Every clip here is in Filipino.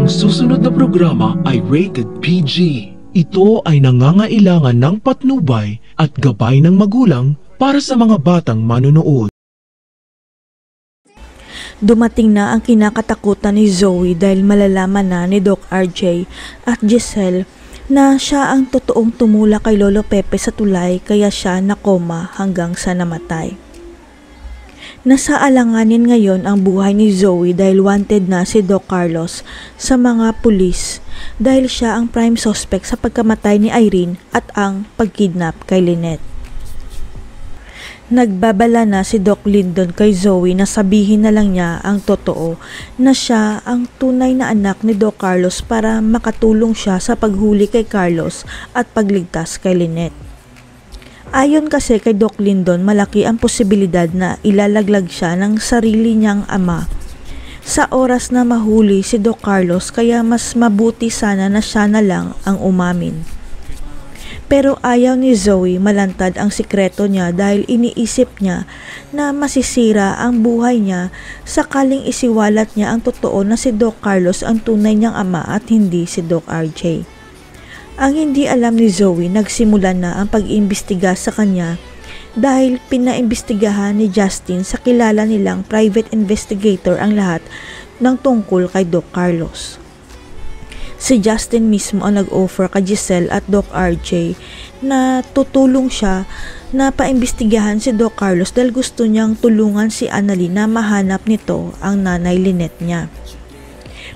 Ang susunod na programa ay rated PG. Ito ay nangangailangan ng patnubay at gabay ng magulang para sa mga batang manonood. Dumating na ang kinakatakutan ni Zoe dahil malalaman na ni Doc RJ at Giselle na siya ang totoong tumula kay Lolo Pepe sa tulay kaya siya nakoma hanggang sa namatay. Nasa alanganin ngayon ang buhay ni Zoe dahil wanted na si Doc Carlos sa mga pulis dahil siya ang prime suspect sa pagkamatay ni Irene at ang pagkidnap kay Lynette. Nagbabala na si Doc Lyndon kay Zoe na sabihin na lang niya ang totoo na siya ang tunay na anak ni Doc Carlos para makatulong siya sa paghuli kay Carlos at pagligtas kay Lynette. Ayon kasi kay Doc Lyndon, malaki ang posibilidad na ilalaglag siya ng sarili niyang ama sa oras na mahuli si Doc Carlos kaya mas mabuti sana na siya na lang ang umamin. Pero ayaw ni Zoe malantad ang sikreto niya dahil iniisip niya na masisira ang buhay niya sakaling isiwalat niya ang totoo na si Doc Carlos ang tunay niyang ama at hindi si Doc RJ. Ang hindi alam ni Zoe, nagsimula na ang pag-iimbestiga sa kanya dahil pinaimbestigahan ni Justin sa kilala nilang private investigator ang lahat ng tungkol kay Doc Carlos. Si Justin mismo ang nag-offer kay Giselle at Doc RJ na tutulong siya na paimbestigahan si Doc Carlos dahil gusto niyang tulungan si Annalyn na mahanap nito ang nanay Lynette niya.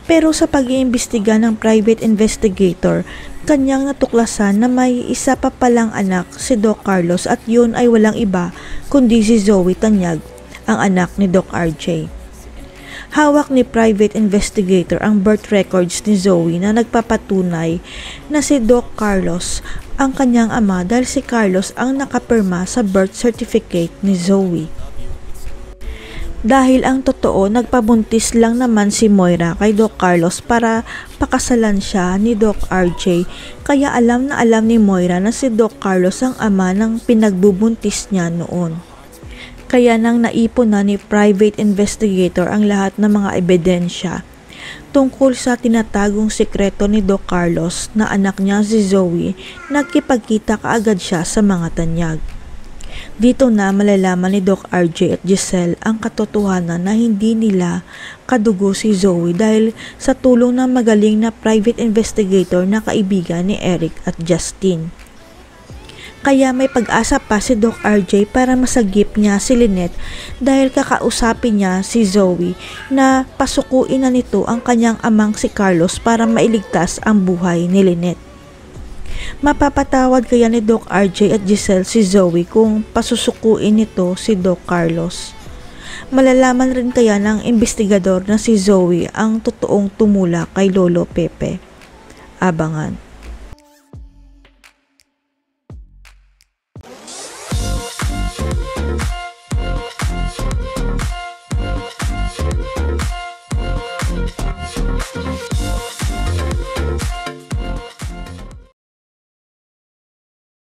Pero sa pag-iimbestiga ng private investigator, kanyang natuklasan na may isa pa palang anak si Doc Carlos at yun ay walang iba kundi si Zoe Tanyag, ang anak ni Doc RJ. Hawak ni private investigator ang birth records ni Zoe na nagpapatunay na si Doc Carlos ang kanyang ama dahil si Carlos ang nakapirma sa birth certificate ni Zoe. Dahil ang totoo, nagpabuntis lang naman si Moira kay Doc Carlos para pakasalan siya ni Doc RJ kaya alam na alam ni Moira na si Doc Carlos ang ama ng pinagbubuntis niya noon. Kaya nang naipon na ni private investigator ang lahat ng mga ebidensya tungkol sa tinatagong sikreto ni Doc Carlos na anak niya si Zoe, nagkipagkita kaagad siya sa mga tanyag. Dito na malalaman ni Doc RJ at Giselle ang katotohanan na hindi nila kadugo si Zoe dahil sa tulong ng magaling na private investigator na kaibigan ni Eric at Justin. Kaya may pag-asa pa si Doc RJ para masagip niya si Lynette dahil kakausapin niya si Zoe na pasukuin na nito ang kanyang amang si Carlos para mailigtas ang buhay ni Lynette. Mapapatawad kaya ni Doc RJ at Giselle si Zoe kung pasusukuin nito si Doc Carlos? Malalaman rin kaya ng investigador na si Zoe ang totoong tumula kay Lolo Pepe? Abangan.